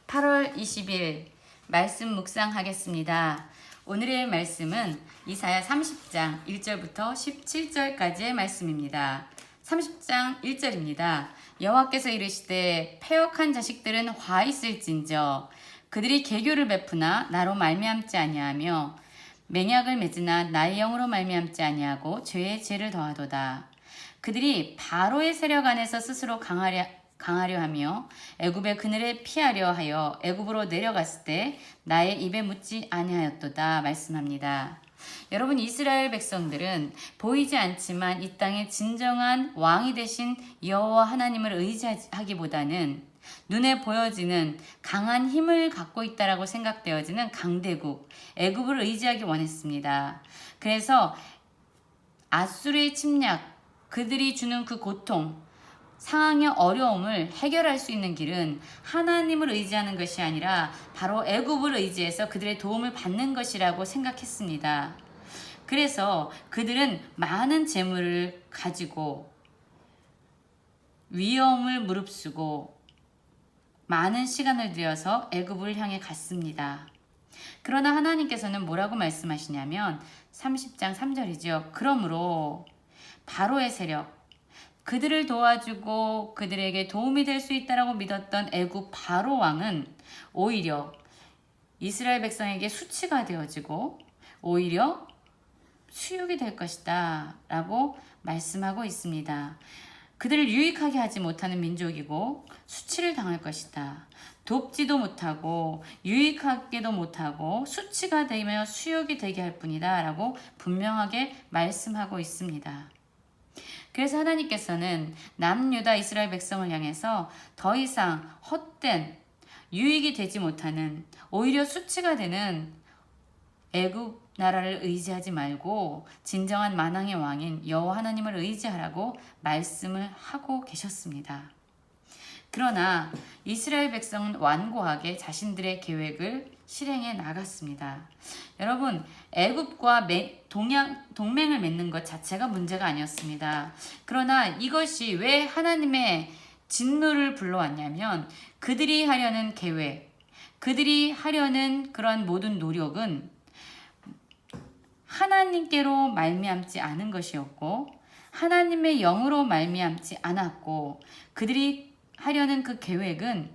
8월 20일 말씀 묵상하겠습니다. 오늘의 말씀은 이사야 30장 1절부터 17절까지의 말씀입니다. 30장 1절입니다. 여호와께서 이르시되 패역한 자식들은 화 있을진저 그들이 계교를 베푸나 나로 말미암지 아니하며 맹약을 맺으나 나의 영으로 말미암지 아니하고 죄에 죄를 더하도다. 그들이 바로의 세력 안에서 스스로 강하려 하며 애굽의 그늘에 피하려 하여 애굽으로 내려갔을 때 나의 입에 묻지 아니하였도다 말씀합니다. 여러분, 이스라엘 백성들은 보이지 않지만 이 땅의 진정한 왕이 되신 여호와 하나님을 의지하기보다는 눈에 보여지는 강한 힘을 갖고 있다라고 생각되어지는 강대국 애굽을 의지하기 원했습니다. 그래서 아수르의 침략, 그들이 주는 그 고통, 상황의 어려움을 해결할 수 있는 길은 하나님을 의지하는 것이 아니라 바로 애굽을 의지해서 그들의 도움을 받는 것이라고 생각했습니다. 그래서 그들은 많은 재물을 가지고 위험을 무릅쓰고 많은 시간을 들여서 애굽을 향해 갔습니다. 그러나 하나님께서는 뭐라고 말씀하시냐면 30장 3절이죠. 그러므로 바로의 세력, 그들을 도와주고 그들에게 도움이 될 수 있다라고 믿었던 애굽 바로 왕은 오히려 이스라엘 백성에게 수치가 되어지고 오히려 수욕이 될 것이다 라고 말씀하고 있습니다. 그들을 유익하게 하지 못하는 민족이고 수치를 당할 것이다. 돕지도 못하고 유익하게도 못하고 수치가 되며 수욕이 되게 할 뿐이다 라고 분명하게 말씀하고 있습니다. 그래서 하나님께서는 남유다 이스라엘 백성을 향해서 더 이상 헛된 유익이 되지 못하는 오히려 수치가 되는 애굽 나라를 의지하지 말고 진정한 만왕의 왕인 여호와 하나님을 의지하라고 말씀을 하고 계셨습니다. 그러나 이스라엘 백성은 완고하게 자신들의 계획을 실행해 나갔습니다. 여러분, 애굽과 동맹을 맺는 것 자체가 문제가 아니었습니다. 그러나 이것이 왜 하나님의 진노를 불러왔냐면 그들이 하려는 계획, 그들이 하려는 그런 모든 노력은 하나님께로 말미암지 않은 것이었고 하나님의 영으로 말미암지 않았고 그들이 하려는 그 계획은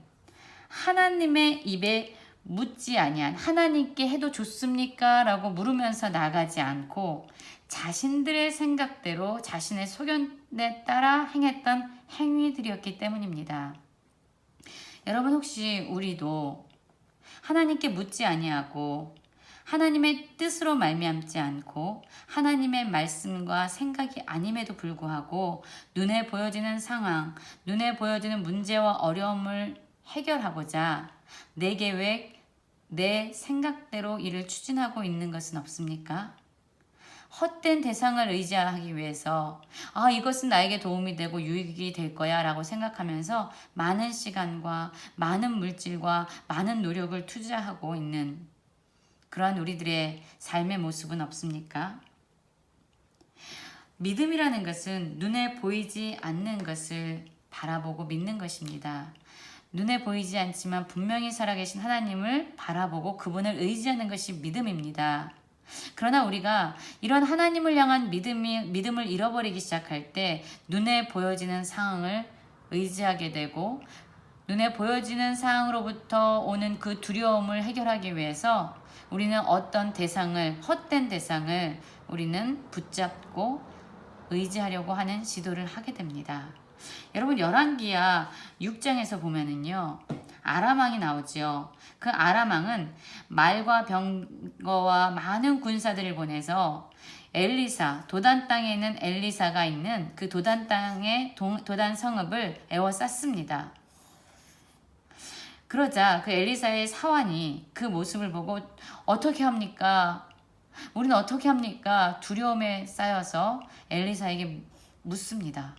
하나님의 입에 묻지 아니한 하나님께 해도 좋습니까? 라고 물으면서 나가지 않고 자신들의 생각대로 자신의 소견에 따라 행했던 행위들이었기 때문입니다. 여러분, 혹시 우리도 하나님께 묻지 아니하고 하나님의 뜻으로 말미암지 않고 하나님의 말씀과 생각이 아님에도 불구하고 눈에 보여지는 상황, 눈에 보여지는 문제와 어려움을 해결하고자 내 계획, 내 생각대로 일을 추진하고 있는 것은 없습니까? 헛된 대상을 의지하기 위해서 이것은 나에게 도움이 되고 유익이 될 거야 라고 생각하면서 많은 시간과 많은 물질과 많은 노력을 투자하고 있는 그러한 우리들의 삶의 모습은 없습니까? 믿음이라는 것은 눈에 보이지 않는 것을 바라보고 믿는 것입니다. 눈에 보이지 않지만 분명히 살아계신 하나님을 바라보고 그분을 의지하는 것이 믿음입니다. 그러나 우리가 이런 하나님을 향한 믿음을 잃어버리기 시작할 때 눈에 보여지는 상황을 의지하게 되고 눈에 보여지는 상황으로부터 오는 그 두려움을 해결하기 위해서 우리는 어떤 대상을, 헛된 대상을 우리는 붙잡고 의지하려고 하는 시도를 하게 됩니다. 여러분, 열왕기야 6장에서 보면은요, 아람왕이 나오죠. 그 아람왕은 말과 병거와 많은 군사들을 보내서 엘리사, 도단 땅에 있는 엘리사가 있는 그 도단 땅의 도단 성읍을 에워쌌습니다. 그러자 그 엘리사의 사환이 그 모습을 보고 어떻게 합니까? 우리는 어떻게 합니까? 두려움에 쌓여서 엘리사에게 묻습니다.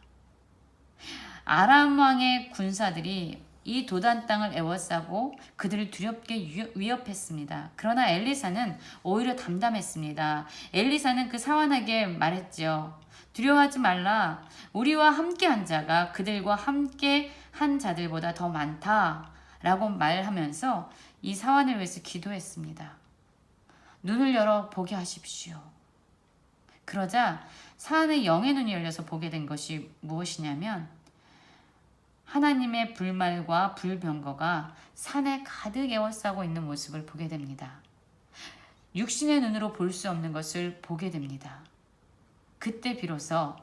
아람 왕의 군사들이 이 도단 땅을 에워싸고 그들을 두렵게 위협했습니다. 그러나 엘리사는 오히려 담담했습니다. 엘리사는 그 사환에게 말했죠. 두려워하지 말라. 우리와 함께 한 자가 그들과 함께 한 자들보다 더 많다. 라고 말하면서 이 사환을 위해서 기도했습니다. 눈을 열어 보게 하십시오. 그러자 사환의 영의 눈이 열려서 보게 된 것이 무엇이냐면 하나님의 불말과 불병거가 산에 가득 에워싸고 있는 모습을 보게 됩니다. 육신의 눈으로 볼 수 없는 것을 보게 됩니다. 그때 비로소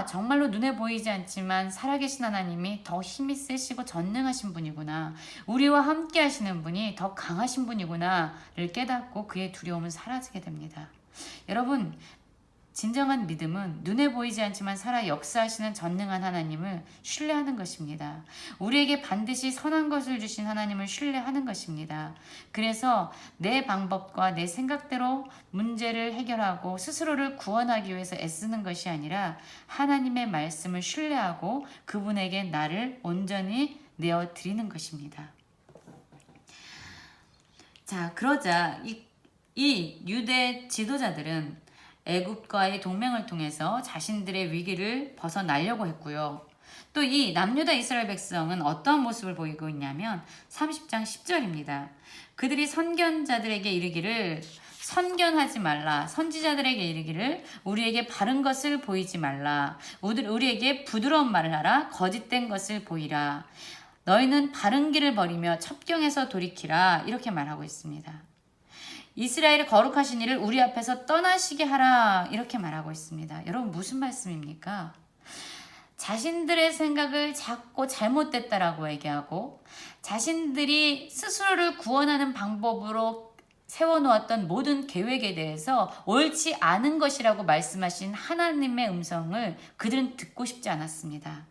정말로 눈에 보이지 않지만 살아계신 하나님이 더 힘이 세시고 전능하신 분이구나. 우리와 함께 하시는 분이 더 강하신 분이구나를 깨닫고 그의 두려움은 사라지게 됩니다. 여러분, 진정한 믿음은 눈에 보이지 않지만 살아 역사하시는 전능한 하나님을 신뢰하는 것입니다. 우리에게 반드시 선한 것을 주신 하나님을 신뢰하는 것입니다. 그래서 내 방법과 내 생각대로 문제를 해결하고 스스로를 구원하기 위해서 애쓰는 것이 아니라 하나님의 말씀을 신뢰하고 그분에게 나를 온전히 내어드리는 것입니다. 자, 그러자 이 유대 지도자들은 애굽과의 동맹을 통해서 자신들의 위기를 벗어나려고 했고요. 또 이 남유다 이스라엘 백성은 어떤 모습을 보이고 있냐면 30장 10절입니다. 그들이 선견자들에게 이르기를 선견하지 말라. 선지자들에게 이르기를 우리에게 바른 것을 보이지 말라. 우리에게 부드러운 말을 하라. 거짓된 것을 보이라. 너희는 바른 길을 버리며 첩경에서 돌이키라. 이렇게 말하고 있습니다. 이스라엘의 거룩하신 이를 우리 앞에서 떠나시게 하라 이렇게 말하고 있습니다. 여러분 무슨 말씀입니까? 자신들의 생각을 자꾸 잘못됐다라고 얘기하고 자신들이 스스로를 구원하는 방법으로 세워놓았던 모든 계획에 대해서 옳지 않은 것이라고 말씀하신 하나님의 음성을 그들은 듣고 싶지 않았습니다.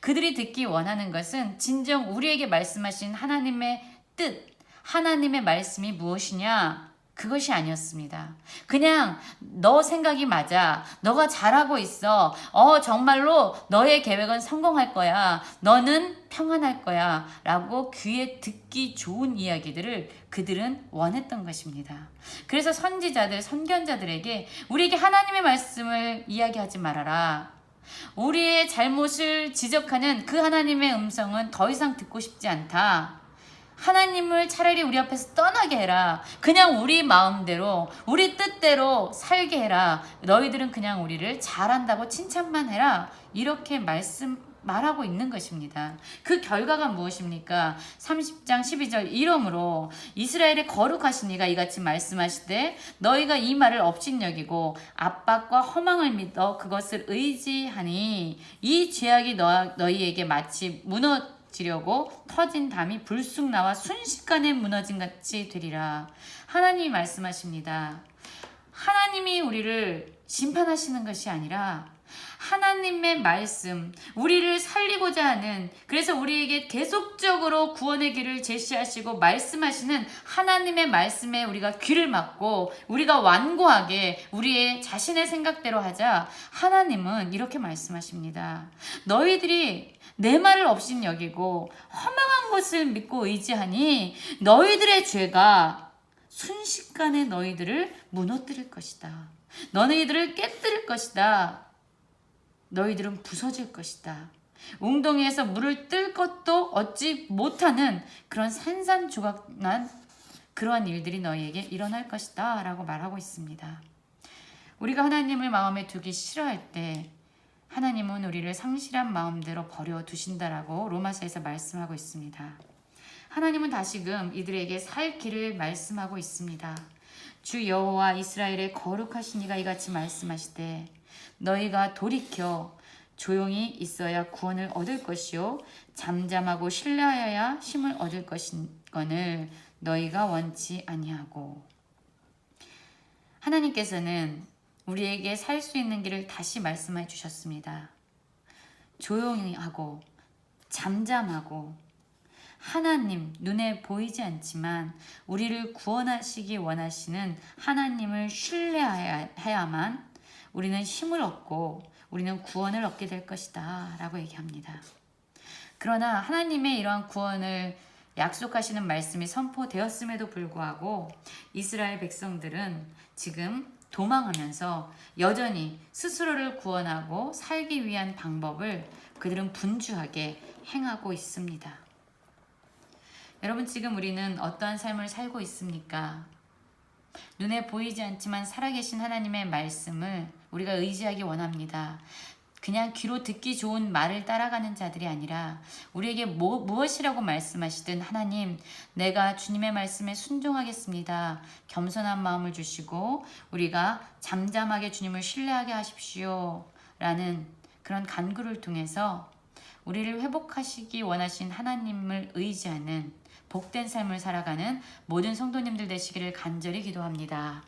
그들이 듣기 원하는 것은 진정 우리에게 말씀하신 하나님의 뜻, 하나님의 말씀이 무엇이냐? 그것이 아니었습니다. 그냥 너 생각이 맞아. 너가 잘하고 있어. 정말로 너의 계획은 성공할 거야. 너는 평안할 거야. 라고 귀에 듣기 좋은 이야기들을 그들은 원했던 것입니다. 그래서 선지자들, 선견자들에게 우리에게 하나님의 말씀을 이야기하지 말아라. 우리의 잘못을 지적하는 그 하나님의 음성은 더 이상 듣고 싶지 않다. 하나님을 차라리 우리 앞에서 떠나게 해라. 그냥 우리 마음대로 우리 뜻대로 살게 해라. 너희들은 그냥 우리를 잘한다고 칭찬만 해라. 이렇게 말하고 있는 것입니다. 그 결과가 무엇입니까? 30장 12절 이러므로 이스라엘의 거룩하신 이가 이같이 말씀하시되 너희가 이 말을 업신여기고 압박과 허망을 믿어 그것을 의지하니 이 죄악이 너희에게 마치 무너지려고 터진 담이 불쑥 나와 순식간에 무너진 같이 되리라. 하나님이 말씀하십니다. 하나님이 우리를 심판하시는 것이 아니라 하나님의 말씀, 우리를 살리고자 하는, 그래서 우리에게 계속적으로 구원의 길을 제시하시고 말씀하시는 하나님의 말씀에 우리가 귀를 막고 우리가 완고하게 우리의 자신의 생각대로 하자. 하나님은 이렇게 말씀하십니다. 너희들이 내 말을 업신여기고 허망한 것을 믿고 의지하니 너희들의 죄가 순식간에 너희들을 무너뜨릴 것이다. 너희들을 깨뜨릴 것이다. 너희들은 부서질 것이다. 웅덩이에서 물을 뜰 것도 얻지 못하는 그런 산산조각난 그러한 일들이 너희에게 일어날 것이다 라고 말하고 있습니다. 우리가 하나님을 마음에 두기 싫어할 때 하나님은 우리를 상실한 마음대로 버려두신다라고 로마서에서 말씀하고 있습니다. 하나님은 다시금 이들에게 살 길을 말씀하고 있습니다. 주 여호와 이스라엘의 거룩하신 이가 이같이 말씀하시되 너희가 돌이켜 조용히 있어야 구원을 얻을 것이요 잠잠하고 신뢰하여야 힘을 얻을 것이거늘 너희가 원치 아니하고. 하나님께서는 우리에게 살 수 있는 길을 다시 말씀해 주셨습니다. 조용히 하고 잠잠하고 하나님, 눈에 보이지 않지만 우리를 구원하시기 원하시는 하나님을 신뢰해야만 우리는 힘을 얻고 우리는 구원을 얻게 될 것이다 라고 얘기합니다. 그러나 하나님의 이러한 구원을 약속하시는 말씀이 선포되었음에도 불구하고 이스라엘 백성들은 지금 도망하면서 여전히 스스로를 구원하고 살기 위한 방법을 그들은 분주하게 행하고 있습니다. 여러분 지금 우리는 어떠한 삶을 살고 있습니까? 눈에 보이지 않지만 살아계신 하나님의 말씀을 우리가 의지하기 원합니다. 그냥 귀로 듣기 좋은 말을 따라가는 자들이 아니라 우리에게 무엇이라고 말씀하시든 하나님, 내가 주님의 말씀에 순종하겠습니다. 겸손한 마음을 주시고 우리가 잠잠하게 주님을 신뢰하게 하십시오. 라는 그런 간구를 통해서 우리를 회복하시기 원하신 하나님을 의지하는 복된 삶을 살아가는 모든 성도님들 되시기를 간절히 기도합니다.